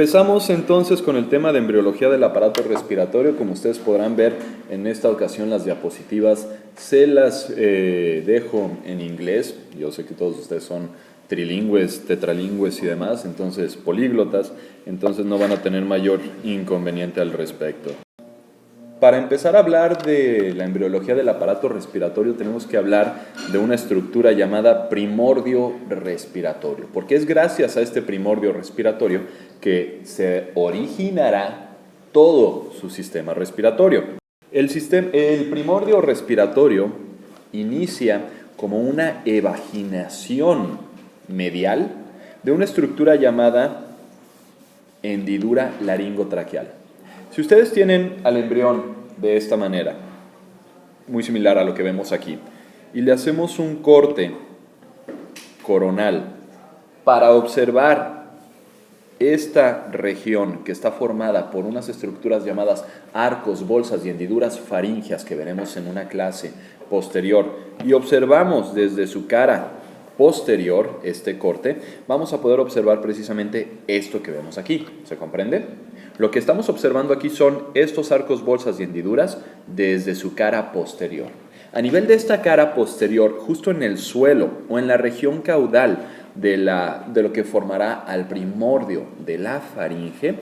Empezamos entonces con el tema de embriología del aparato respiratorio. Como ustedes podrán ver en esta ocasión las diapositivas se las dejo en inglés. Yo sé que todos ustedes son trilingües, tetralingües y demás, entonces políglotas, entonces no van a tener mayor inconveniente al respecto. Para empezar a hablar de la embriología del aparato respiratorio tenemos que hablar de una estructura llamada primordio respiratorio, porque es gracias a este primordio respiratorio que se originará todo su sistema respiratorio. El primordio respiratorio inicia como una evaginación medial de una estructura llamada hendidura laringotraqueal. Si ustedes tienen al embrión de esta manera, muy similar a lo que vemos aquí, y le hacemos un corte coronal para observar esta región que está formada por unas estructuras llamadas arcos, bolsas y hendiduras faríngeas que veremos en una clase posterior, y observamos desde su cara posterior este corte, vamos a poder observar precisamente esto que vemos aquí. ¿Se comprende? Lo que estamos observando aquí son estos arcos, bolsas y hendiduras desde su cara posterior. A nivel de esta cara posterior, justo en el suelo o en la región caudal de lo que formará al primordio de la faringe,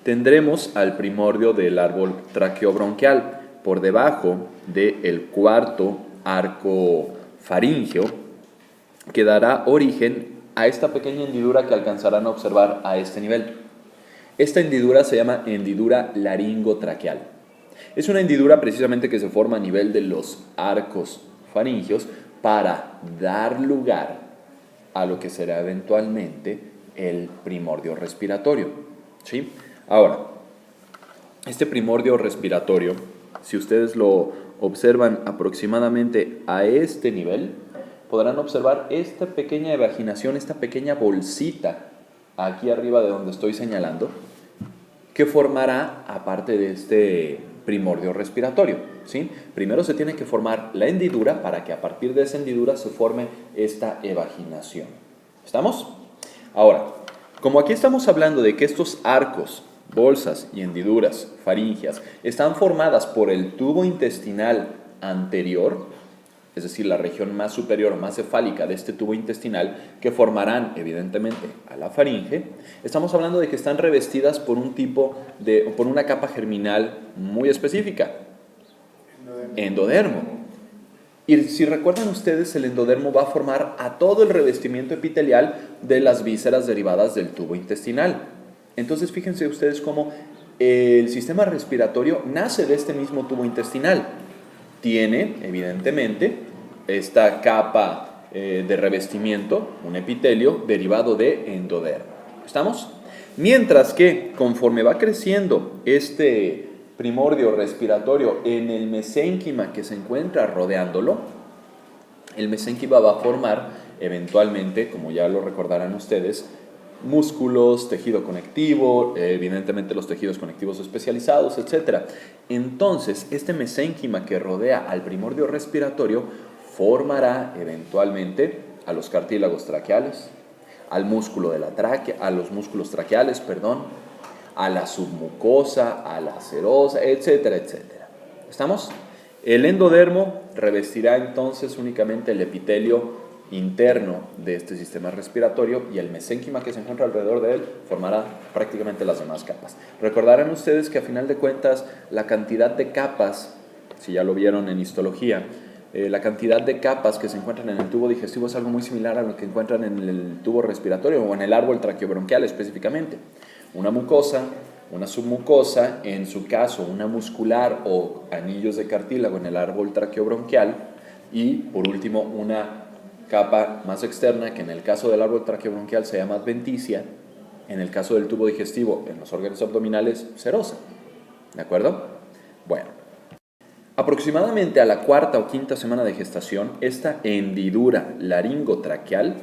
tendremos al primordio del árbol traqueobronquial por debajo del cuarto arco faríngeo, que dará origen a esta pequeña hendidura que alcanzarán a observar a este nivel. Esta hendidura se llama hendidura laringotraqueal. Es una hendidura precisamente que se forma a nivel de los arcos faringios para dar lugar a lo que será eventualmente el primordio respiratorio. ¿Sí? Ahora, este primordio respiratorio, si ustedes lo observan aproximadamente a este nivel, podrán observar esta pequeña evaginación, esta pequeña bolsita aquí arriba de donde estoy señalando, que formará aparte de este primordio respiratorio, ¿sí? Primero se tiene que formar la hendidura para que a partir de esa hendidura se forme esta evaginación. ¿Estamos? Ahora, como aquí estamos hablando de que estos arcos, bolsas y hendiduras faríngeas están formadas por el tubo intestinal anterior, es decir, la región más superior o más cefálica de este tubo intestinal, que formarán evidentemente a la faringe, estamos hablando de que están revestidas por por una capa germinal muy específica, endodermo. Y si recuerdan ustedes, el endodermo va a formar a todo el revestimiento epitelial de las vísceras derivadas del tubo intestinal. Entonces, fíjense ustedes cómo el sistema respiratorio nace de este mismo tubo intestinal. Tiene, evidentemente, esta capa de revestimiento, un epitelio derivado de endodermo. ¿Estamos? Mientras que, conforme va creciendo este primordio respiratorio en el mesénquima que se encuentra rodeándolo, el mesénquima va a formar, eventualmente, como ya lo recordarán ustedes, músculos, tejido conectivo, evidentemente los tejidos conectivos especializados, etc. Entonces, este mesénquima que rodea al primordio respiratorio formará eventualmente a los cartílagos traqueales, al músculo de la tráquea, a los músculos traqueales, a la submucosa, a la serosa, etcétera, etcétera. ¿Estamos? El endodermo revestirá entonces únicamente el epitelio interno de este sistema respiratorio, y el mesénquima que se encuentra alrededor de él formará prácticamente las demás capas. Recordarán ustedes que a final de cuentas la cantidad de capas, si ya lo vieron en histología, la cantidad de capas que se encuentran en el tubo digestivo es algo muy similar a lo que encuentran en el tubo respiratorio o en el árbol traqueobronquial específicamente. Una mucosa, una submucosa, en su caso una muscular o anillos de cartílago en el árbol traqueobronquial, y por último una capa más externa que en el caso del árbol traqueobronquial se llama adventicia, en el caso del tubo digestivo en los órganos abdominales serosa. ¿De acuerdo? Bueno, aproximadamente a la cuarta o quinta semana de gestación, esta hendidura laringotraqueal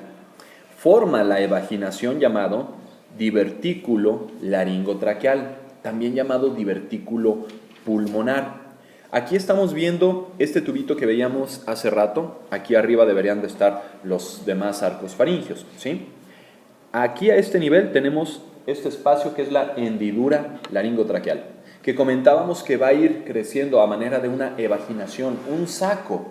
forma la evaginación llamado divertículo laringotraqueal, también llamado divertículo pulmonar. Aquí estamos viendo este tubito que veíamos hace rato. Aquí arriba deberían de estar los demás arcos faringios, ¿sí? Aquí a este nivel tenemos este espacio que es la hendidura laringotraqueal, que comentábamos que va a ir creciendo a manera de una evaginación, un saco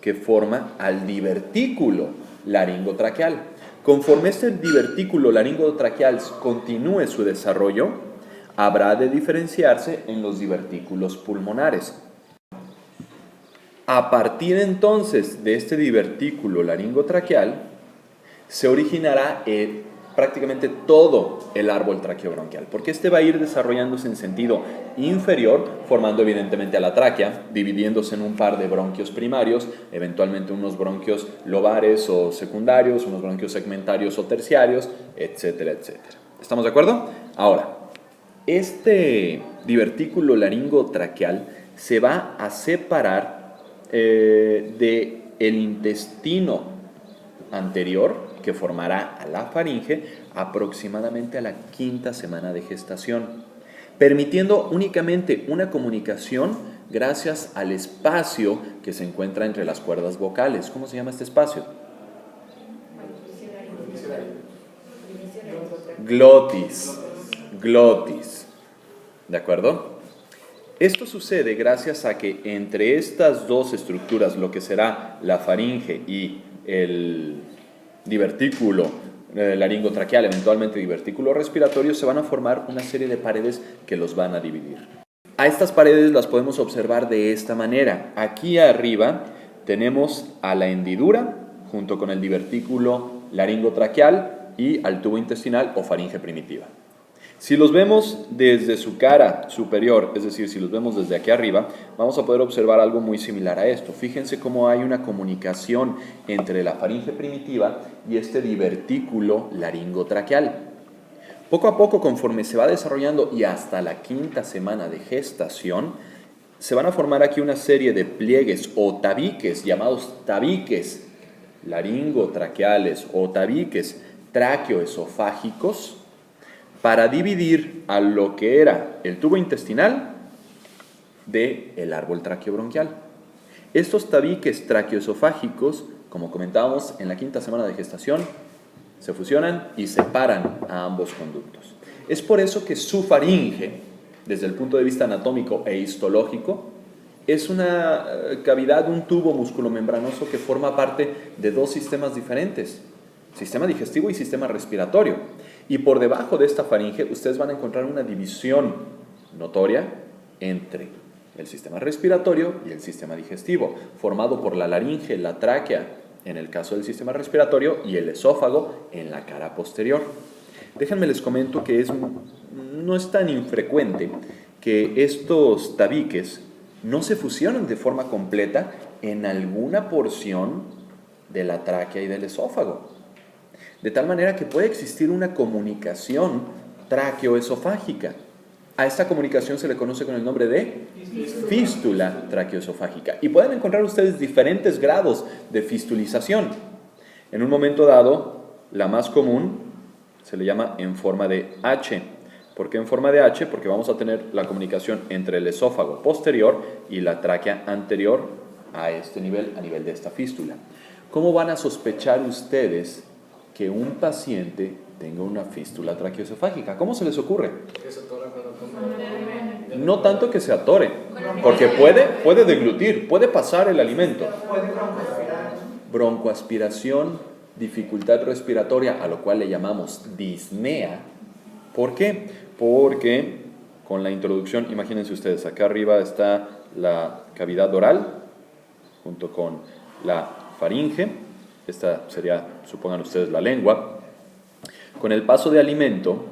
que forma al divertículo laringotraqueal. Conforme este divertículo laringotraqueal continúe su desarrollo, habrá de diferenciarse en los divertículos pulmonares. A partir entonces de este divertículo laringotraqueal, se originará prácticamente todo el árbol traqueobronquial, porque este va a ir desarrollándose en sentido inferior, formando evidentemente a la tráquea, dividiéndose en un par de bronquios primarios, eventualmente unos bronquios lobares o secundarios, unos bronquios segmentarios o terciarios, etcétera, etcétera. ¿Estamos de acuerdo? Ahora, este divertículo laringotraqueal se va a separar del intestino anterior, que formará a la faringe aproximadamente a la 5ª semana de gestación, permitiendo únicamente una comunicación gracias al espacio que se encuentra entre las cuerdas vocales. ¿Cómo se llama este espacio? Glotis. Glotis. ¿De acuerdo? Esto sucede gracias a que entre estas dos estructuras, lo que será la faringe y el divertículo laringotraqueal, eventualmente divertículo respiratorio, se van a formar una serie de paredes que los van a dividir. A estas paredes las podemos observar de esta manera. Aquí arriba tenemos a la hendidura junto con el divertículo laringotraqueal y al tubo intestinal o faringe primitiva. Si los vemos desde su cara superior, es decir, si los vemos desde aquí arriba, vamos a poder observar algo muy similar a esto. Fíjense cómo hay una comunicación entre la faringe primitiva y este divertículo laringotraqueal. Poco a poco, conforme se va desarrollando y hasta la 5ª semana de gestación, se van a formar aquí una serie de pliegues o tabiques, llamados tabiques laringotraqueales o tabiques traqueoesofágicos, para dividir a lo que era el tubo intestinal del árbol traqueobronquial. Estos tabiques traqueoesofágicos, como comentábamos, en la 5ª semana de gestación, se fusionan y separan a ambos conductos. Es por eso que su faringe, desde el punto de vista anatómico e histológico, es una cavidad, un tubo musculomembranoso que forma parte de dos sistemas diferentes, sistema digestivo y sistema respiratorio. Y por debajo de esta faringe ustedes van a encontrar una división notoria entre el sistema respiratorio y el sistema digestivo, formado por la laringe, la tráquea, en el caso del sistema respiratorio, y el esófago en la cara posterior. Déjenme les comento que no es tan infrecuente que estos tabiques no se fusionen de forma completa en alguna porción de la tráquea y del esófago. De tal manera que puede existir una comunicación traqueoesofágica. A esta comunicación se le conoce con el nombre de fístula traqueoesofágica. Y pueden encontrar ustedes diferentes grados de fistulización. En un momento dado, la más común se le llama en forma de H. ¿Por qué en forma de H? Porque vamos a tener la comunicación entre el esófago posterior y la tráquea anterior a este nivel, a nivel de esta fístula. ¿Cómo van a sospechar ustedes que un paciente tenga una fístula traqueoesofágica? ¿Cómo se les ocurre? Que se atora cuando come. No tanto que se atore, porque puede deglutir, puede pasar el alimento. Puede broncoaspirar. Broncoaspiración, dificultad respiratoria, a lo cual le llamamos disnea. ¿Por qué? Porque con la introducción, imagínense ustedes, acá arriba está la cavidad oral, junto con la faringe. Esta sería, supongan ustedes, la lengua. Con el paso de alimento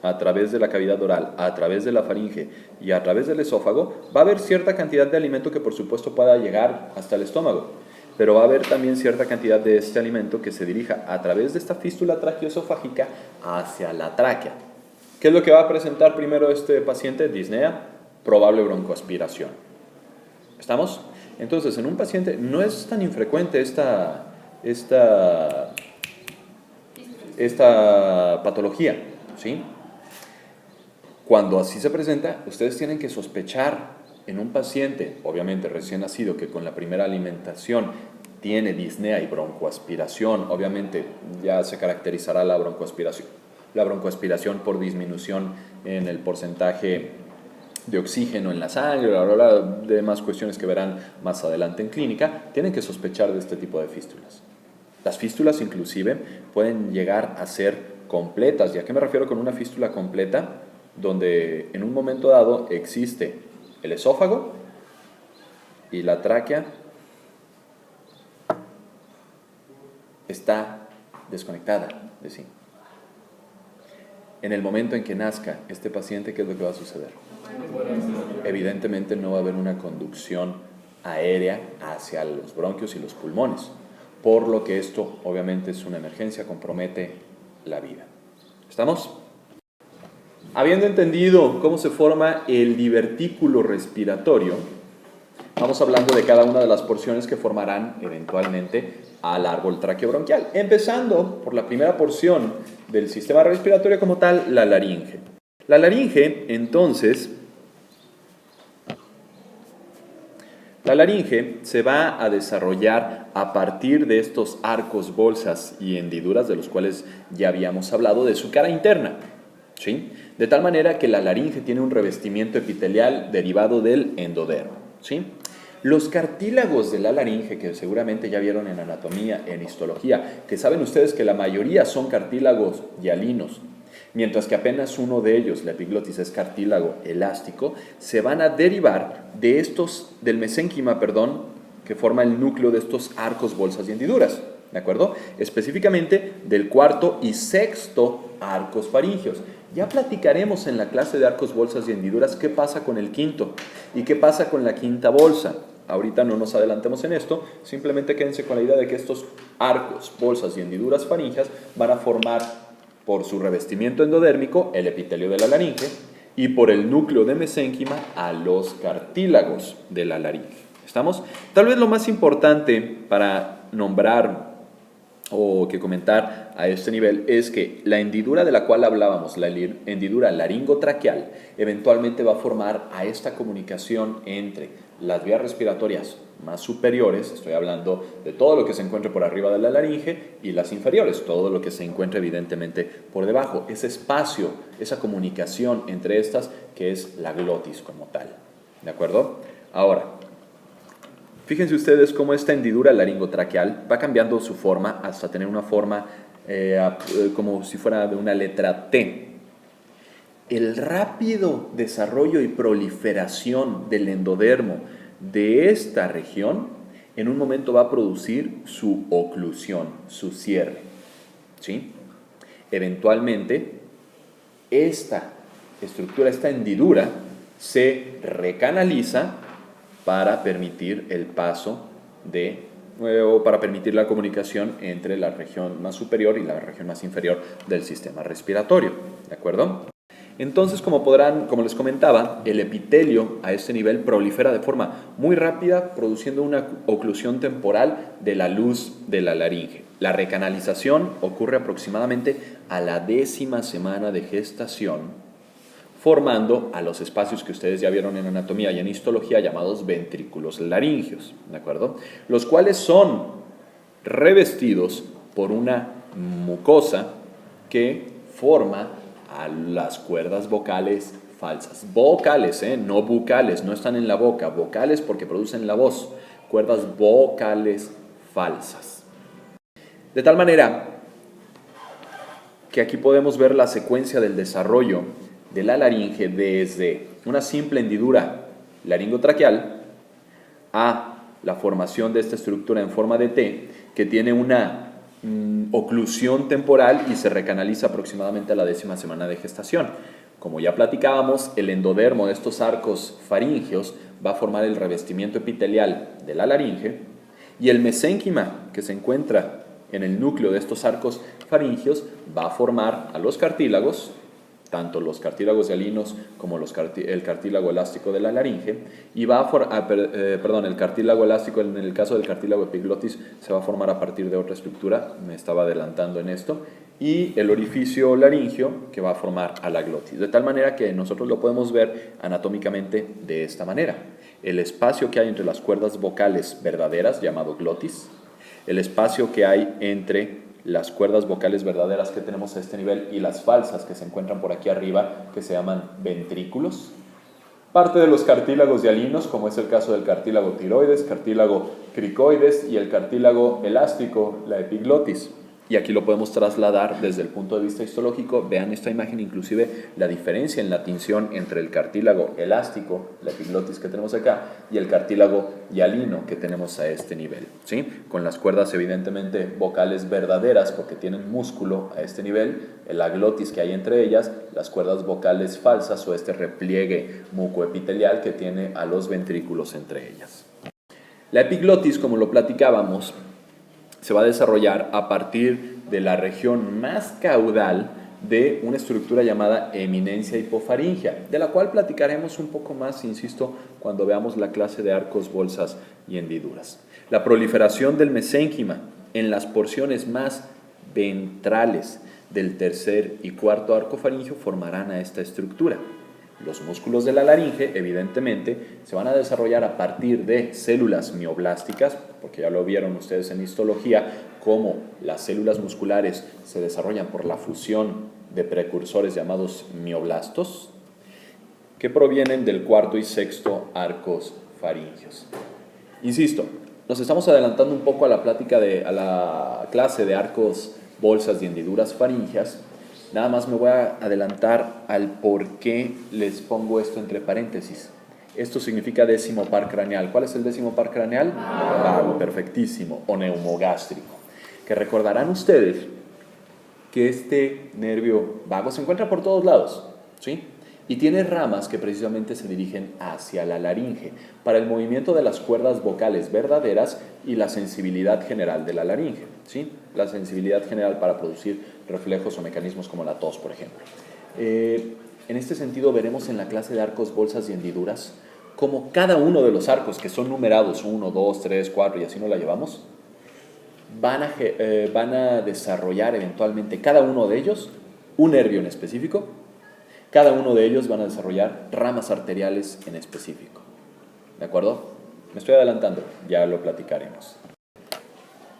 a través de la cavidad oral, a través de la faringe y a través del esófago, va a haber cierta cantidad de alimento que por supuesto pueda llegar hasta el estómago, pero va a haber también cierta cantidad de este alimento que se dirija a través de esta fístula traqueoesofágica hacia la tráquea. ¿Qué es lo que va a presentar primero este paciente? Disnea, probable broncoaspiración. ¿Estamos? Entonces, en un paciente no es tan infrecuente esta patología, ¿sí? Cuando así se presenta, ustedes tienen que sospechar en un paciente, obviamente recién nacido, que con la primera alimentación tiene disnea y broncoaspiración. Obviamente ya se caracterizará la la broncoaspiración por disminución en el porcentaje de oxígeno en la sangre, demás cuestiones que verán más adelante en clínica, tienen que sospechar de este tipo de fístulas. Las fístulas inclusive pueden llegar a ser completas. ¿Y a qué me refiero con una fístula completa? Donde en un momento dado existe el esófago y la tráquea está desconectada de sí. En el momento en que nazca este paciente, ¿qué es lo que va a suceder? Evidentemente no va a haber una conducción aérea hacia los bronquios y los pulmones, por lo que esto obviamente es una emergencia, compromete la vida. ¿Estamos? Habiendo entendido cómo se forma el divertículo respiratorio, vamos hablando de cada una de las porciones que formarán eventualmente al árbol traqueobronquial, empezando por la primera porción del sistema respiratorio como tal, la laringe. La laringe, entonces, la laringe se va a desarrollar a partir de estos arcos, bolsas y hendiduras de los cuales ya habíamos hablado de su cara interna, ¿sí? De tal manera que la laringe tiene un revestimiento epitelial derivado del endodermo, ¿sí? Los cartílagos de la laringe, que seguramente ya vieron en anatomía, en histología, que saben ustedes que la mayoría son cartílagos hialinos, mientras que apenas uno de ellos, la epiglotis, es cartílago elástico, se van a derivar de del mesénquima, que forma el núcleo de estos arcos, bolsas y hendiduras, ¿de acuerdo? Específicamente del cuarto y sexto arcos faringeos. Ya platicaremos en la clase de arcos, bolsas y hendiduras qué pasa con el quinto y qué pasa con la quinta bolsa. Ahorita no nos adelantemos en esto, simplemente quédense con la idea de que estos arcos, bolsas y hendiduras faríngeas van a formar por su revestimiento endodérmico el epitelio de la laringe y por el núcleo de mesénquima a los cartílagos de la laringe. ¿Estamos? Tal vez lo más importante para nombrar o que comentar a este nivel es que la hendidura de la cual hablábamos, la hendidura laringotraqueal, eventualmente va a formar a esta comunicación entre las vías respiratorias más superiores, estoy hablando de todo lo que se encuentre por arriba de la laringe, y las inferiores, todo lo que se encuentre evidentemente por debajo, ese espacio, esa comunicación entre estas que es la glotis como tal, ¿de acuerdo? Ahora, fíjense ustedes cómo esta hendidura laringotraqueal va cambiando su forma hasta tener una forma como si fuera de una letra T. El rápido desarrollo y proliferación del endodermo de esta región en un momento va a producir su oclusión, su cierre, ¿sí? Eventualmente, esta estructura, esta hendidura, se recanaliza para permitir el paso o para permitir la comunicación entre la región más superior y la región más inferior del sistema respiratorio, ¿de acuerdo? Entonces, como les comentaba, el epitelio a este nivel prolifera de forma muy rápida, produciendo una oclusión temporal de la luz de la laringe. La recanalización ocurre aproximadamente a la 10ª semana de gestación, formando a los espacios que ustedes ya vieron en anatomía y en histología llamados ventrículos laringeos, ¿de acuerdo? Los cuales son revestidos por una mucosa que forma a las cuerdas vocales falsas. Vocales, no bucales, no están en la boca. Vocales porque producen la voz. Cuerdas vocales falsas. De tal manera que aquí podemos ver la secuencia del desarrollo de la laringe desde una simple hendidura laringotraqueal a la formación de esta estructura en forma de T que tiene una oclusión temporal y se recanaliza aproximadamente a la 10ª semana de gestación. Como ya platicábamos, el endodermo de estos arcos faringeos va a formar el revestimiento epitelial de la laringe y el mesénquima que se encuentra en el núcleo de estos arcos faringeos va a formar a los cartílagos, tanto los cartílagos hialinos como el cartílago elástico de la laringe, y el cartílago elástico, en el caso del cartílago epiglotis, se va a formar a partir de otra estructura, me estaba adelantando en esto, y el orificio laringio que va a formar a la glotis, de tal manera que nosotros lo podemos ver anatómicamente de esta manera. El espacio que hay entre las cuerdas vocales verdaderas, llamado glotis, el espacio que hay entre las cuerdas vocales verdaderas que tenemos a este nivel y las falsas que se encuentran por aquí arriba, que se llaman ventrículos. Parte de los cartílagos hialinos, como es el caso del cartílago tiroides, cartílago cricoides y el cartílago elástico, la epiglotis. Y aquí lo podemos trasladar desde el punto de vista histológico. Vean esta imagen, inclusive la diferencia en la tinción entre el cartílago elástico, la epiglotis que tenemos acá, y el cartílago hialino que tenemos a este nivel, ¿sí? Con las cuerdas evidentemente vocales verdaderas porque tienen músculo a este nivel, el aglotis que hay entre ellas, las cuerdas vocales falsas o este repliegue mucoepitelial que tiene a los ventrículos entre ellas. La epiglotis, como lo platicábamos, se va a desarrollar a partir de la región más caudal de una estructura llamada eminencia hipofaringea, de la cual platicaremos un poco más, insisto, cuando veamos la clase de arcos, bolsas y hendiduras. La proliferación del mesénquima en las porciones más ventrales del tercer y cuarto arco faríngeo formarán a esta estructura. Los músculos de la laringe, evidentemente, se van a desarrollar a partir de células mioblásticas, porque ya lo vieron ustedes en histología, cómo las células musculares se desarrollan por la fusión de precursores llamados mioblastos, que provienen del cuarto y sexto arcos faríngeos. Insisto, nos estamos adelantando un poco a la plática a la clase de arcos, bolsas y hendiduras faríngeas. Nada más me voy a adelantar al por qué les pongo esto entre paréntesis. Esto significa décimo par craneal. ¿Cuál es el décimo par craneal? Vago, perfectísimo, o neumogástrico. Que recordarán ustedes que este nervio vago se encuentra por todos lados, ¿sí? Y tiene ramas que precisamente se dirigen hacia la laringe para el movimiento de las cuerdas vocales verdaderas y la sensibilidad general de la laringe, ¿sí? La sensibilidad general para producir reflejos o mecanismos como la tos, por ejemplo. En este sentido veremos en la clase de arcos, bolsas y hendiduras cómo cada uno de los arcos, que son numerados 1, 2, 3, 4 y así nos la llevamos, van a desarrollar eventualmente cada uno de ellos un nervio en específico. Cada uno de ellos van a desarrollar ramas arteriales en específico. ¿De acuerdo? Me estoy adelantando, ya lo platicaremos.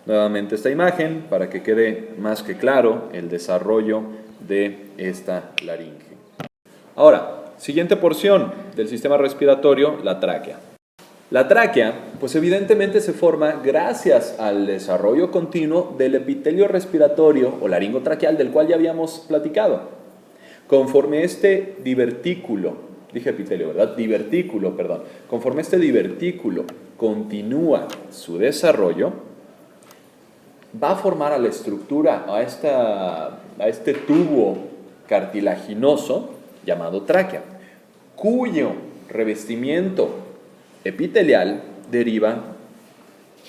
Nuevamente esta imagen para que quede más que claro el desarrollo de esta laringe. Ahora, siguiente porción del sistema respiratorio, la tráquea. La tráquea, pues evidentemente se forma gracias al desarrollo continuo del epitelio respiratorio o laringotraqueal del cual ya habíamos platicado. Conforme este divertículo, dije epitelio, ¿verdad? Divertículo, perdón. Conforme este divertículo continúa su desarrollo, va a formar a la estructura, a este tubo cartilaginoso llamado tráquea, cuyo revestimiento epitelial deriva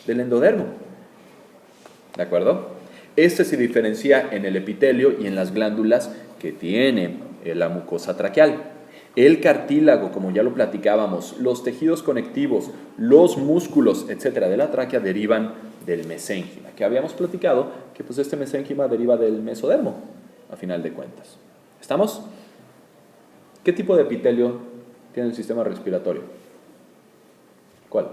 del endodermo. ¿De acuerdo? Este se diferencia en el epitelio y en las glándulas que tiene la mucosa traqueal. El cartílago, como ya lo platicábamos, los tejidos conectivos, los músculos, etcétera, de la tráquea derivan del mesénquima, que habíamos platicado que pues este mesénquima deriva del mesodermo, a final de cuentas. ¿Estamos? ¿Qué tipo de epitelio tiene el sistema respiratorio? ¿Cuál?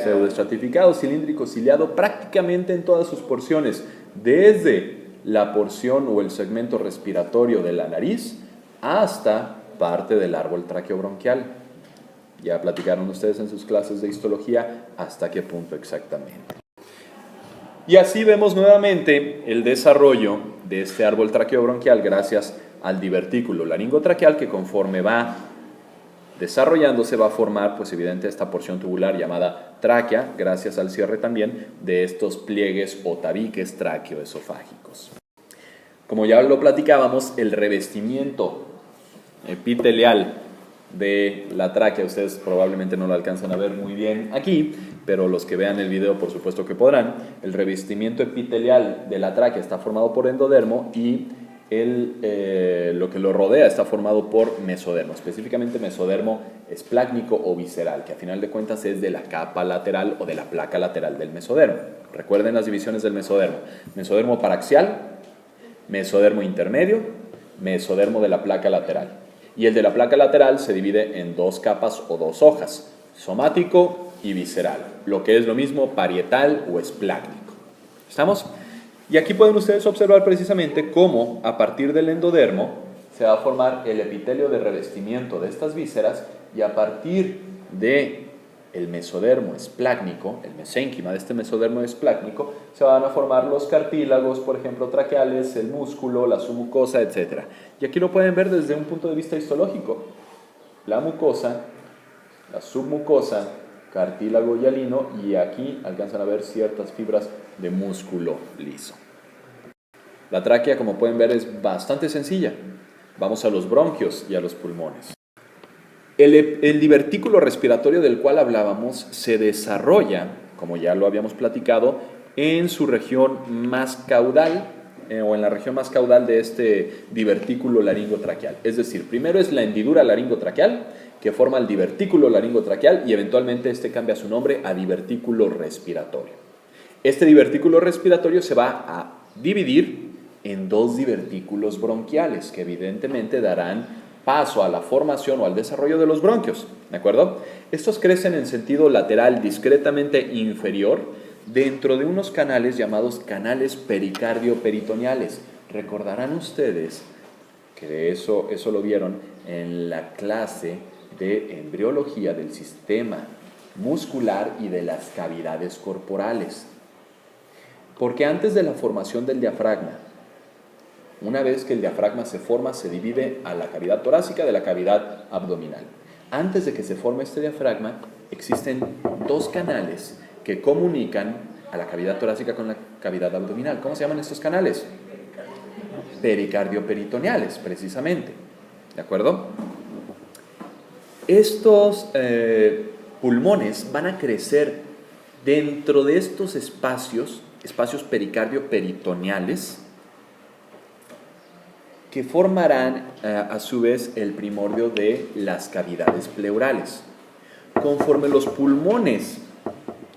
Pseudoestratificado, cilíndrico, ciliado, prácticamente en todas sus porciones, desde la porción o el segmento respiratorio de la nariz hasta parte del árbol traqueobronquial. Ya platicaron ustedes en sus clases de histología hasta qué punto exactamente. Y así vemos nuevamente el desarrollo de este árbol traqueobronquial gracias al divertículo laringotraqueal que conforme va desarrollándose va a formar, pues evidente, esta porción tubular llamada tráquea, gracias al cierre también de estos pliegues o tabiques tráqueoesofágicos. Como ya lo platicábamos, el revestimiento epitelial de la tráquea, ustedes probablemente no lo alcanzan a ver muy bien aquí, pero los que vean el video por supuesto que podrán. El revestimiento epitelial de la tráquea está formado por endodermo y lo que lo rodea está formado por mesodermo, específicamente mesodermo esplácnico o visceral, que a final de cuentas es de la capa lateral o de la placa lateral del mesodermo. Recuerden las divisiones del mesodermo: mesodermo paraxial, mesodermo intermedio, mesodermo de la placa lateral. Y el de la placa lateral se divide en dos capas o dos hojas: somático y visceral, lo que es lo mismo parietal o esplácnico. ¿Estamos? Y aquí pueden ustedes observar precisamente cómo a partir del endodermo se va a formar el epitelio de revestimiento de estas vísceras y a partir de el mesodermo esplácnico, el mesénquima de este mesodermo esplácnico, se van a formar los cartílagos, por ejemplo, traqueales, el músculo, la submucosa, etc. Y aquí lo pueden ver desde un punto de vista histológico. La mucosa, la submucosa, cartílago hialino, y aquí alcanzan a ver ciertas fibras de músculo liso. La tráquea, como pueden ver, es bastante sencilla. Vamos a los bronquios y a los pulmones. El divertículo respiratorio del cual hablábamos se desarrolla, como ya lo habíamos platicado, en su región más caudal, o en la región más caudal de este divertículo laringotraqueal. Es decir, primero es la hendidura laringotraqueal, que forma el divertículo laringotraqueal, y eventualmente este cambia su nombre a divertículo respiratorio. Este divertículo respiratorio se va a dividir en dos divertículos bronquiales, que evidentemente darán paso a la formación o al desarrollo de los bronquios, ¿de acuerdo? Estos crecen en sentido lateral discretamente inferior dentro de unos canales llamados canales pericardio-peritoneales. Recordarán ustedes que eso lo vieron en la clase de embriología del sistema muscular y de las cavidades corporales. Porque antes de la formación del diafragma, una vez que el diafragma se forma, se divide a la cavidad torácica de la cavidad abdominal. Antes de que se forme este diafragma, existen dos canales que comunican a la cavidad torácica con la cavidad abdominal. ¿Cómo se llaman estos canales? Pericardio-peritoneales, precisamente. ¿De acuerdo? Estos pulmones van a crecer dentro de estos espacios pericardio-peritoneales, que formarán a su vez el primordio de las cavidades pleurales. Conforme los pulmones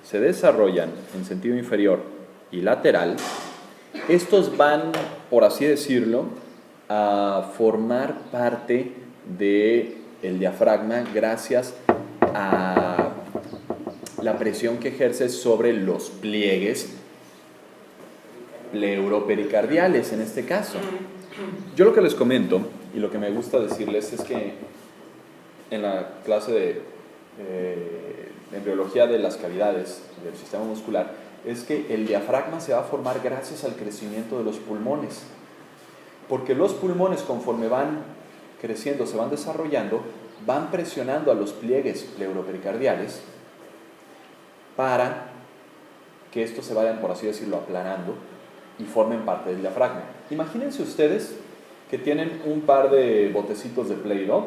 se desarrollan en sentido inferior y lateral, estos van, por así decirlo, a formar parte del diafragma gracias a la presión que ejerce sobre los pliegues pleuropericardiales en este caso. Yo lo que les comento y lo que me gusta decirles es que en la clase de embriología de las cavidades del sistema muscular es que el diafragma se va a formar gracias al crecimiento de los pulmones, porque los pulmones, conforme van creciendo, se van desarrollando, van presionando a los pliegues pleuropericardiales para que estos se vayan, por así decirlo, aplanando y formen parte del diafragma. Imagínense ustedes que tienen un par de botecitos de Play-Doh,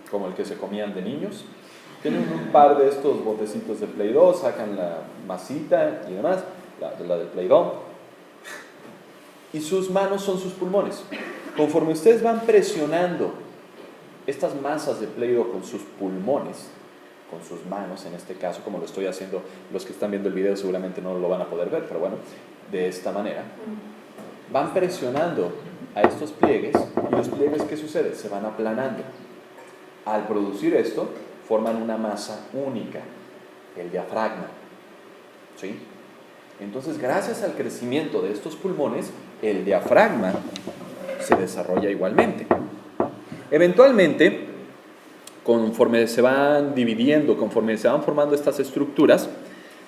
como el que se comían de niños. Tienen un par de estos botecitos de Play-Doh, sacan la masita y demás, la de Play-Doh, y sus manos son sus pulmones. Conforme ustedes van presionando estas masas de Play-Doh con sus pulmones, con sus manos en este caso, como lo estoy haciendo, los que están viendo el video seguramente no lo van a poder ver, pero bueno, de esta manera, van presionando a estos pliegues, y los pliegues, ¿qué sucede? Se van aplanando. Al producir esto, forman una masa única, el diafragma, ¿sí? Entonces, gracias al crecimiento de estos pulmones, el diafragma se desarrolla igualmente. Eventualmente, conforme se van dividiendo, conforme se van formando estas estructuras,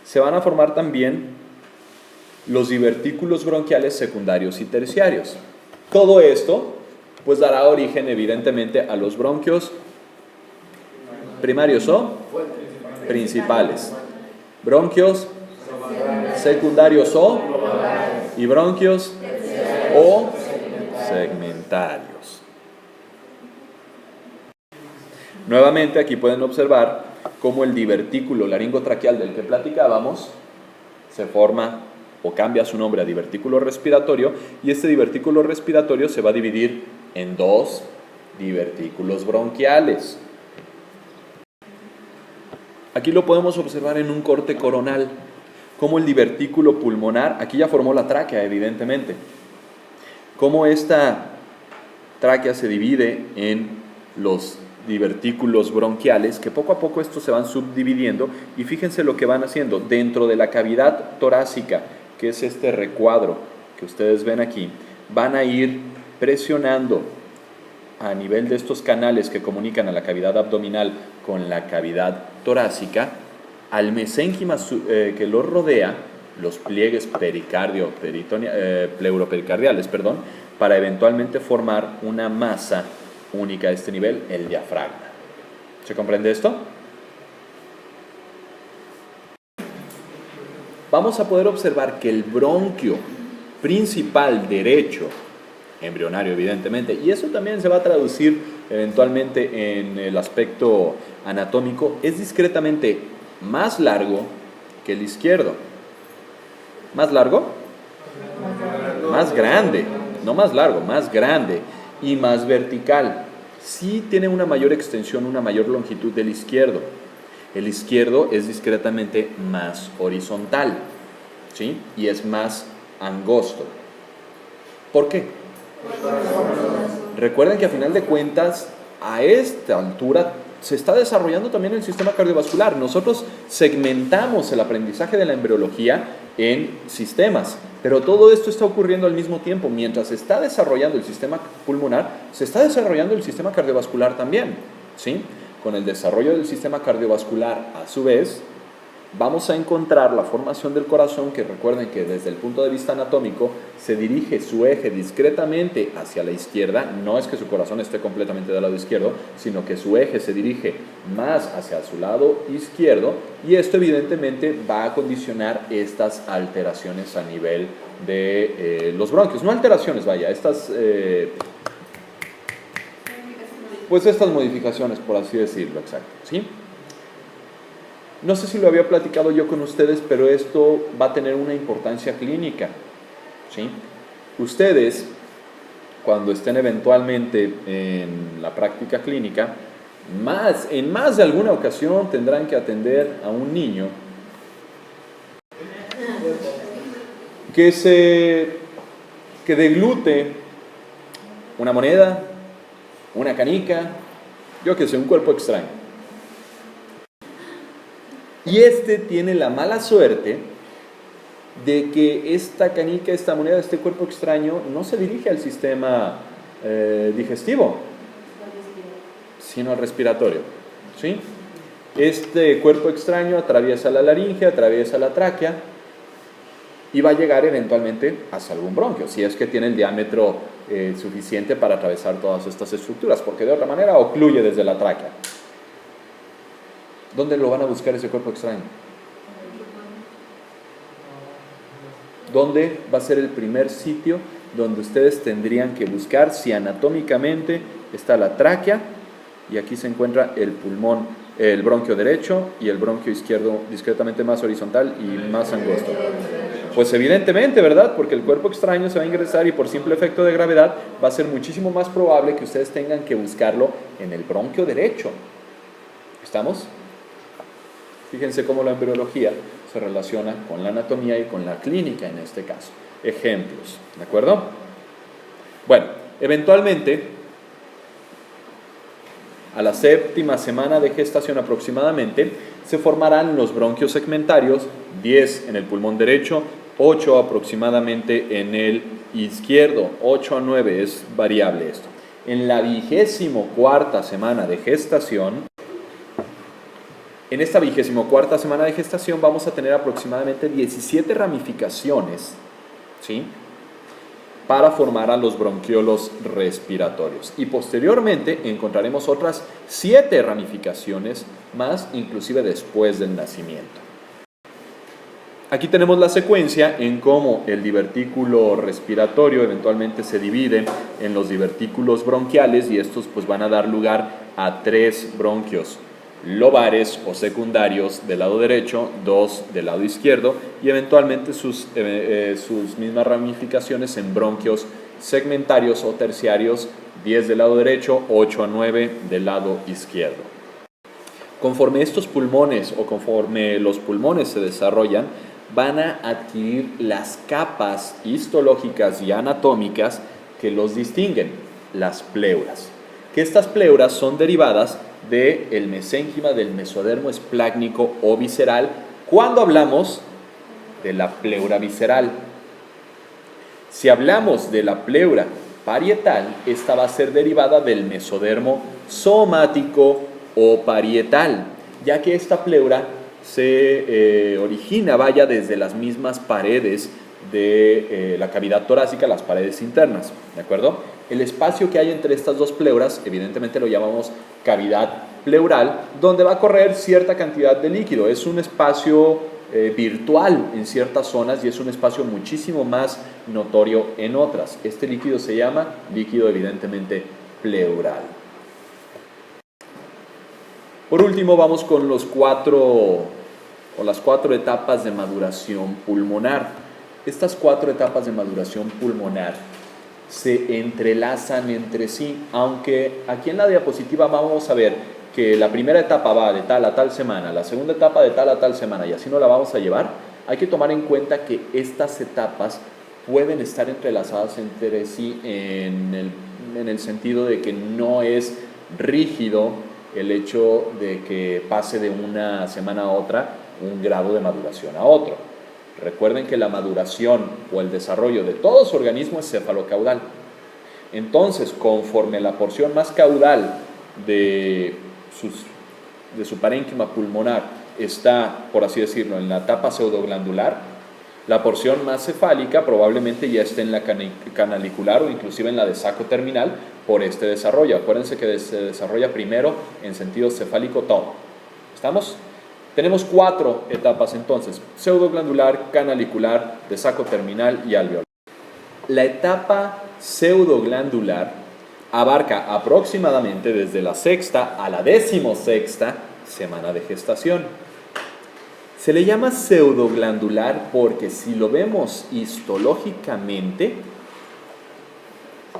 se van a formar también los divertículos bronquiales secundarios y terciarios. Todo esto, pues, dará origen evidentemente a los bronquios primarios o principales, bronquios secundarios o y bronquios o segmentarios. Nuevamente aquí pueden observar cómo el divertículo laringotraqueal del que platicábamos se forma o cambia su nombre a divertículo respiratorio, y este divertículo respiratorio se va a dividir en dos divertículos bronquiales. Aquí lo podemos observar en un corte coronal, como el divertículo pulmonar, aquí ya formó la tráquea evidentemente, cómo esta tráquea se divide en los divertículos bronquiales, que poco a poco estos se van subdividiendo y fíjense lo que van haciendo dentro de la cavidad torácica, que es este recuadro que ustedes ven aquí, van a ir presionando a nivel de estos canales que comunican a la cavidad abdominal con la cavidad torácica, al mesénquima que los rodea, los pliegues pleuropericardiales, para eventualmente formar una masa única a este nivel, el diafragma. ¿Se comprende esto? Vamos a poder observar que el bronquio principal derecho, embrionario evidentemente, y eso también se va a traducir eventualmente en el aspecto anatómico, es discretamente más largo que el izquierdo. ¿Más largo? Más grande, no más largo, más grande y más vertical. Sí tiene una mayor extensión, una mayor longitud del izquierdo. El izquierdo es discretamente más horizontal, ¿sí? Y es más angosto. ¿Por qué? Recuerden que a final de cuentas, a esta altura se está desarrollando también el sistema cardiovascular. Nosotros segmentamos el aprendizaje de la embriología en sistemas, pero todo esto está ocurriendo al mismo tiempo. Mientras se está desarrollando el sistema pulmonar, se está desarrollando el sistema cardiovascular también, ¿sí? Con el desarrollo del sistema cardiovascular, a su vez, vamos a encontrar la formación del corazón, que recuerden que desde el punto de vista anatómico se dirige su eje discretamente hacia la izquierda. No es que su corazón esté completamente del lado izquierdo, sino que su eje se dirige más hacia su lado izquierdo, y esto evidentemente va a condicionar estas alteraciones a nivel de los bronquios. No alteraciones, vaya, estas modificaciones, por así decirlo, exacto, ¿sí? No sé si lo había platicado yo con ustedes, pero esto va a tener una importancia clínica, ¿sí? Ustedes, cuando estén eventualmente en la práctica clínica, en más de alguna ocasión tendrán que atender a un niño que deglute una moneda, una canica, yo qué sé, un cuerpo extraño. Y este tiene la mala suerte de que esta canica, esta moneda, este cuerpo extraño no se dirige al sistema digestivo, sino al respiratorio, ¿sí? Este cuerpo extraño atraviesa la laringe, atraviesa la tráquea y va a llegar eventualmente hacia algún bronquio, si es que tiene el diámetro suficiente para atravesar todas estas estructuras, porque de otra manera ocluye desde la tráquea. ¿Dónde lo van a buscar ese cuerpo extraño? ¿Dónde va a ser el primer sitio donde ustedes tendrían que buscar? Si anatómicamente está la tráquea, y aquí se encuentra el pulmón, el bronquio derecho y el bronquio izquierdo discretamente más horizontal y más angosto. Pues evidentemente, ¿verdad? Porque el cuerpo extraño se va a ingresar y por simple efecto de gravedad va a ser muchísimo más probable que ustedes tengan que buscarlo en el bronquio derecho. ¿Estamos? Fíjense cómo la embriología se relaciona con la anatomía y con la clínica en este caso. Ejemplos, ¿de acuerdo? Bueno, eventualmente, a la 7ª semana de gestación aproximadamente, se formarán los bronquios segmentarios, 10 en el pulmón derecho, 8 aproximadamente en el izquierdo, 8 a 9, es variable esto. En la 24ª semana de gestación, en esta 24ª semana de gestación vamos a tener aproximadamente 17 ramificaciones, ¿sí?, para formar a los bronquiolos respiratorios. Y posteriormente encontraremos otras 7 ramificaciones más, inclusive después del nacimiento. Aquí tenemos la secuencia en cómo el divertículo respiratorio eventualmente se divide en los divertículos bronquiales, y estos pues van a dar lugar a 3 bronquios lobares o secundarios del lado derecho, 2 del lado izquierdo, y eventualmente sus mismas ramificaciones en bronquios segmentarios o terciarios, 10 del lado derecho, 8 a 9 del lado izquierdo. Conforme estos pulmones o conforme los pulmones se desarrollan, van a adquirir las capas histológicas y anatómicas que los distinguen, las pleuras, que estas pleuras son derivadas del mesénquima del mesodermo esplácnico o visceral cuando hablamos de la pleura visceral. Si hablamos de la pleura parietal, esta va a ser derivada del mesodermo somático o parietal, ya que esta pleura se origina, desde las mismas paredes de la cavidad torácica, las paredes internas, ¿de acuerdo? El espacio que hay entre estas dos pleuras, evidentemente lo llamamos cavidad pleural, donde va a correr cierta cantidad de líquido. Es un espacio virtual en ciertas zonas y es un espacio muchísimo más notorio en otras. Este líquido se llama líquido evidentemente pleural. Por último, vamos con las cuatro etapas de maduración pulmonar. Estas 4 etapas de maduración pulmonar se entrelazan entre sí, aunque aquí en la diapositiva vamos a ver que la primera etapa va de tal a tal semana, la segunda etapa de tal a tal semana, y así no la vamos a llevar. Hay que tomar en cuenta que estas etapas pueden estar entrelazadas entre sí en el sentido de que no es rígido el hecho de que pase de una semana a otra un grado de maduración a otro. Recuerden que la maduración o el desarrollo de todo su organismo es cefalocaudal. Entonces, conforme la porción más caudal de su parénquima pulmonar está, por así decirlo, en la etapa pseudoglandular, la porción más cefálica probablemente ya esté en la canalicular o inclusive en la de saco terminal por este desarrollo. Acuérdense que se desarrolla primero en sentido cefálico todo. ¿Estamos? Tenemos 4 etapas entonces: pseudoglandular, canalicular, de saco terminal y alveolar. La etapa pseudoglandular abarca aproximadamente desde la 6ª a la 16ª semana de gestación. Se le llama pseudoglandular porque si lo vemos histológicamente,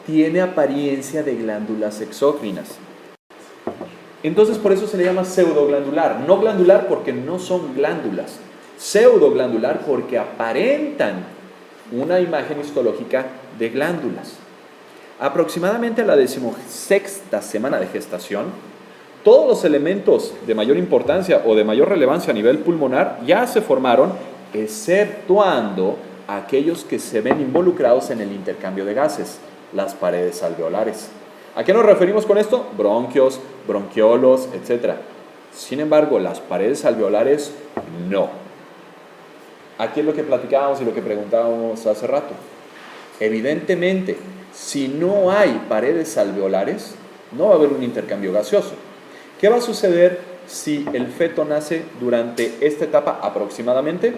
tiene apariencia de glándulas exócrinas. Entonces por eso se le llama pseudoglandular. No glandular porque no son glándulas. Pseudoglandular porque aparentan una imagen histológica de glándulas. Aproximadamente a la 16ª semana de gestación, todos los elementos de mayor importancia o de mayor relevancia a nivel pulmonar ya se formaron, exceptuando aquellos que se ven involucrados en el intercambio de gases, las paredes alveolares. ¿A qué nos referimos con esto? Bronquios, bronquiolos, etc. Sin embargo, las paredes alveolares no. Aquí es lo que platicábamos y lo que preguntábamos hace rato. Evidentemente, si no hay paredes alveolares, no va a haber un intercambio gaseoso. ¿Qué va a suceder si el feto nace durante esta etapa aproximadamente?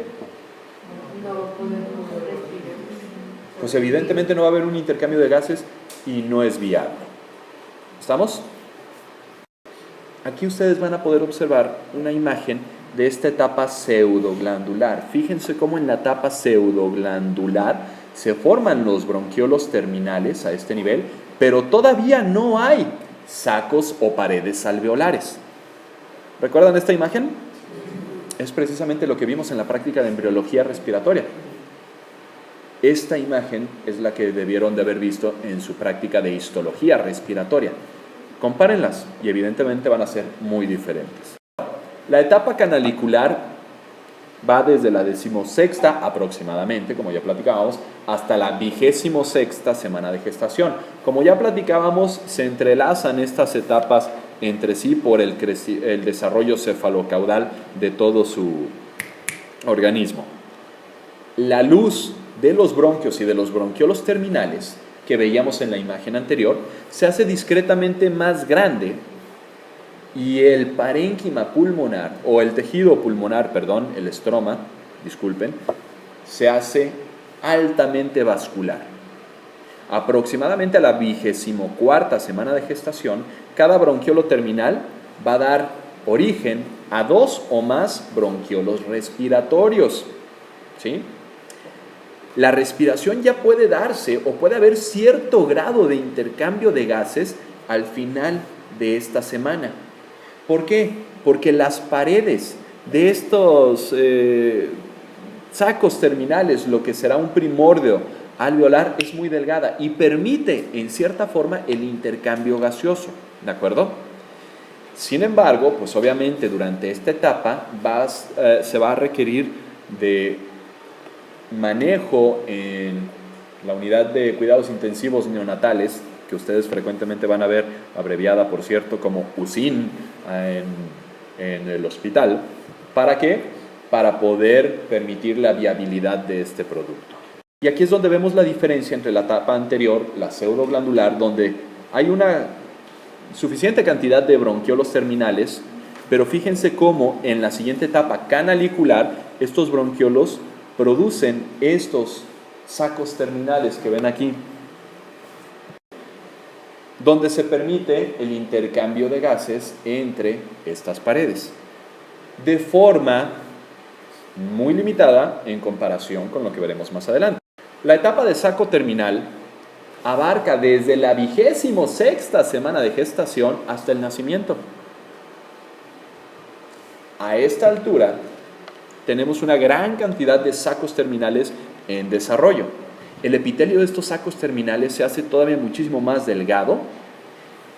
Pues evidentemente no va a haber un intercambio de gases y no es viable. ¿Estamos? Aquí ustedes van a poder observar una imagen de esta etapa pseudoglandular. Fíjense cómo en la etapa pseudoglandular se forman los bronquiolos terminales a este nivel, pero todavía no hay sacos o paredes alveolares. ¿Recuerdan esta imagen? Es precisamente lo que vimos en la práctica de embriología respiratoria. Esta imagen es la que debieron de haber visto en su práctica de histología respiratoria. Compárenlas y evidentemente van a ser muy diferentes. La etapa canalicular va desde la 16ª aproximadamente, como ya platicábamos, hasta la 26ª semana de gestación. Como ya platicábamos, se entrelazan estas etapas entre sí por el desarrollo cefalocaudal de todo su organismo. La luz de los bronquios y de los bronquiolos terminales que veíamos en la imagen anterior se hace discretamente más grande y el parénquima pulmonar, o el tejido pulmonar, el estroma, se hace altamente vascular. Aproximadamente a la 24ª semana de gestación, cada bronquiolo terminal va a dar origen a 2 o más bronquiolos respiratorios. ¿Sí? La respiración ya puede darse o puede haber cierto grado de intercambio de gases al final de esta semana. ¿Por qué? Porque las paredes de estos sacos terminales, lo que será un primordio alveolar es muy delgada y permite, en cierta forma, el intercambio gaseoso, ¿de acuerdo? Sin embargo, pues obviamente durante esta etapa se va a requerir de manejo en la unidad de cuidados intensivos neonatales, que ustedes frecuentemente van a ver abreviada, por cierto, como USIN en el hospital. ¿Para qué? Para poder permitir la viabilidad de este producto. Y aquí es donde vemos la diferencia entre la etapa anterior, la pseudoglandular, donde hay una suficiente cantidad de bronquiolos terminales, pero fíjense cómo en la siguiente etapa canalicular, estos bronquiolos producen estos sacos terminales que ven aquí, donde se permite el intercambio de gases entre estas paredes, de forma muy limitada en comparación con lo que veremos más adelante. La etapa de saco terminal abarca desde la 26ª semana de gestación hasta el nacimiento. A esta altura tenemos una gran cantidad de sacos terminales en desarrollo. El epitelio de estos sacos terminales se hace todavía muchísimo más delgado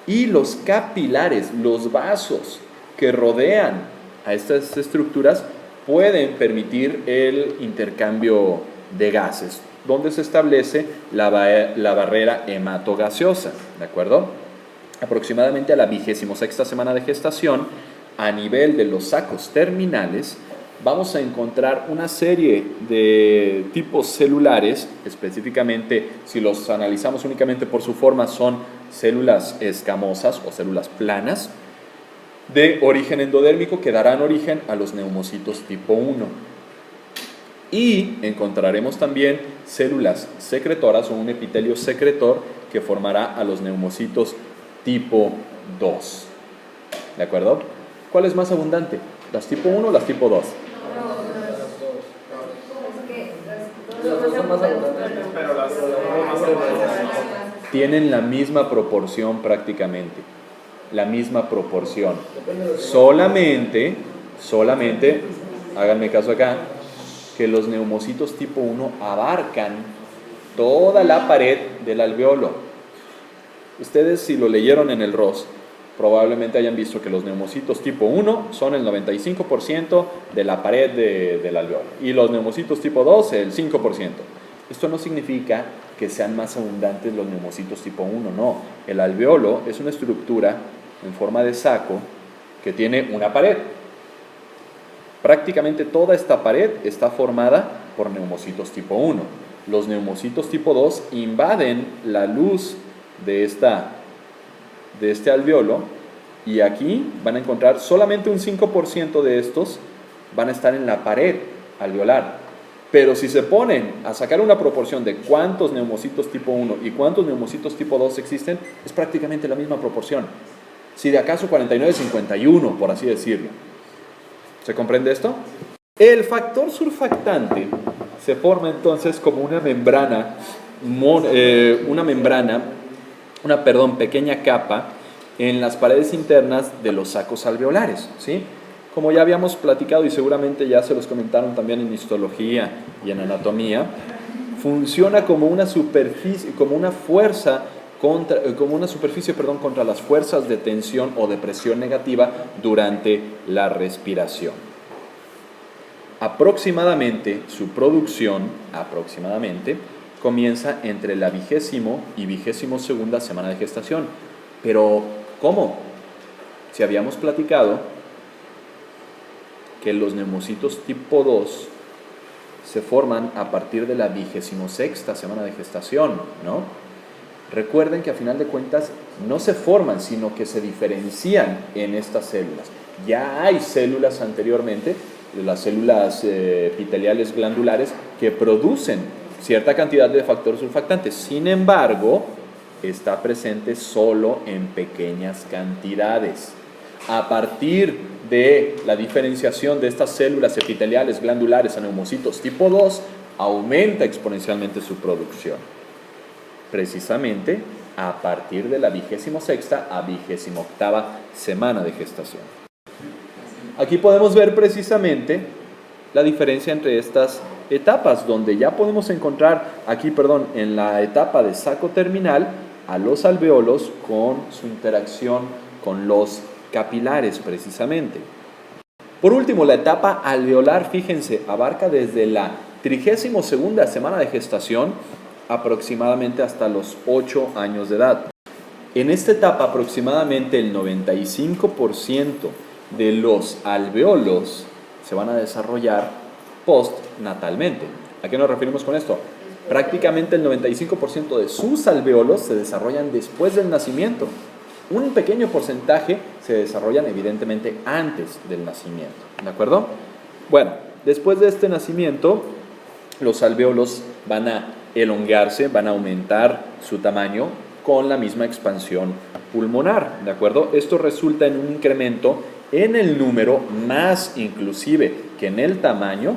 y los capilares, los vasos que rodean a estas estructuras pueden permitir el intercambio de gases, donde se establece la barrera hematogaseosa, ¿de acuerdo? Aproximadamente a la 26ª semana de gestación, a nivel de los sacos terminales, vamos a encontrar una serie de tipos celulares, específicamente si los analizamos únicamente por su forma, son células escamosas o células planas, de origen endodérmico que darán origen a los neumocitos tipo 1. Y encontraremos también células secretoras o un epitelio secretor que formará a los neumocitos tipo 2. ¿De acuerdo? ¿Cuál es más abundante? ¿Las tipo 1 o las tipo 2? Pero las más abundantes. Tienen la misma proporción prácticamente. La misma proporción. Solamente, háganme caso acá, que los neumocitos tipo 1 abarcan toda la pared del alveolo. Ustedes, si lo leyeron en el ROS, probablemente hayan visto que los neumocitos tipo 1 son el 95% de la pared del alveolo y los neumocitos tipo 2 el 5%. Esto no significa que sean más abundantes los neumocitos tipo 1, no. El alveolo es una estructura en forma de saco que tiene una pared. Prácticamente toda esta pared está formada por neumocitos tipo 1. Los neumocitos tipo 2 invaden la luz de este alveolo y aquí van a encontrar solamente un 5% de estos van a estar en la pared alveolar. Pero si se ponen a sacar una proporción de cuántos neumocitos tipo 1 y cuántos neumocitos tipo 2 existen, es prácticamente la misma proporción. Si de acaso 49-51, por así decirlo. ¿Se comprende esto? El factor surfactante se forma entonces como una pequeña capa en las paredes internas de los sacos alveolares, ¿sí? Como ya habíamos platicado y seguramente ya se los comentaron también en histología y en anatomía, funciona como una superficie, como una superficie contra las fuerzas de tensión o de presión negativa durante la respiración. Su producción comienza entre la 20ª y 22ª semana de gestación. Pero, ¿cómo? Si habíamos platicado que los neumocitos tipo 2 se forman a partir de la 26ª semana de gestación, ¿no? Recuerden que a final de cuentas no se forman, sino que se diferencian en estas células. Ya hay células anteriormente, las células epiteliales glandulares, que producen cierta cantidad de factor surfactante. Sin embargo, está presente solo en pequeñas cantidades. A partir de la diferenciación de estas células epiteliales glandulares a neumocitos tipo 2, aumenta exponencialmente su producción. Precisamente a partir de la 26ª a 28ª semana de gestación. Aquí podemos ver precisamente la diferencia entre estas etapas, donde ya podemos encontrar aquí, en la etapa de saco terminal a los alvéolos con su interacción con los capilares precisamente. Por último, la etapa alveolar, fíjense, abarca desde la 32ª semana de gestación aproximadamente hasta los 8 años de edad. En esta etapa aproximadamente el 95% de los alvéolos se van a desarrollar postnatalmente. ¿A qué nos referimos con esto? Prácticamente el 95% de sus alvéolos se desarrollan después del nacimiento. Un pequeño porcentaje se desarrollan evidentemente antes del nacimiento, ¿de acuerdo? Bueno, después de este nacimiento, los alvéolos van a elongarse, van a aumentar su tamaño con la misma expansión pulmonar, ¿de acuerdo? Esto resulta en un incremento en el número, más inclusive que en el tamaño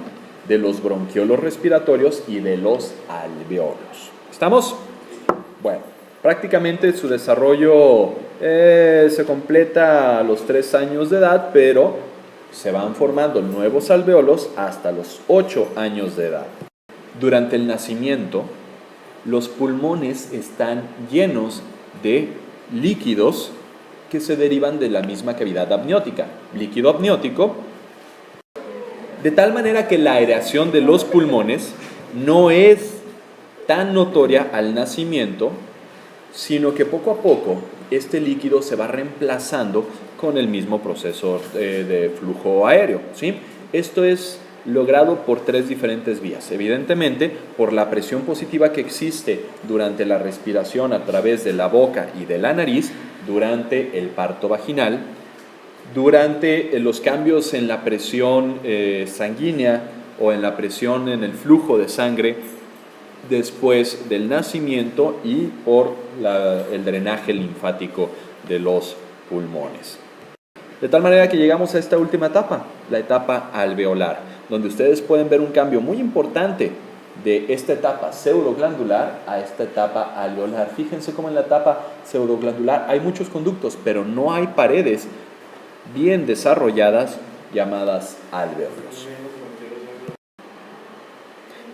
de los bronquiolos respiratorios y de los alvéolos. ¿Estamos? Bueno, prácticamente su desarrollo se completa a los 3 años de edad, pero se van formando nuevos alvéolos hasta los 8 años de edad. Durante el nacimiento, los pulmones están llenos de líquidos que se derivan de la misma cavidad amniótica, líquido amniótico, de tal manera que la aireación de los pulmones no es tan notoria al nacimiento, sino que poco a poco este líquido se va reemplazando con el mismo proceso de flujo aéreo, ¿sí? Esto es logrado por 3 diferentes vías. Evidentemente, por la presión positiva que existe durante la respiración a través de la boca y de la nariz, durante el parto vaginal, durante los cambios en la presión sanguínea o en la presión en el flujo de sangre después del nacimiento y por el drenaje linfático de los pulmones. De tal manera que llegamos a esta última etapa, la etapa alveolar, donde ustedes pueden ver un cambio muy importante de esta etapa pseudoglandular a esta etapa alveolar. Fíjense cómo en la etapa pseudoglandular hay muchos conductos, pero no hay paredes bien desarrolladas llamadas alvéolos.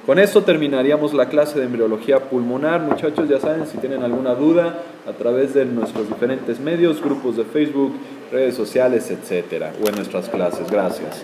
Con esto terminaríamos la clase de embriología pulmonar. Muchachos, ya saben, si tienen alguna duda, a través de nuestros diferentes medios, grupos de Facebook, redes sociales, etcétera, o en nuestras clases. Gracias.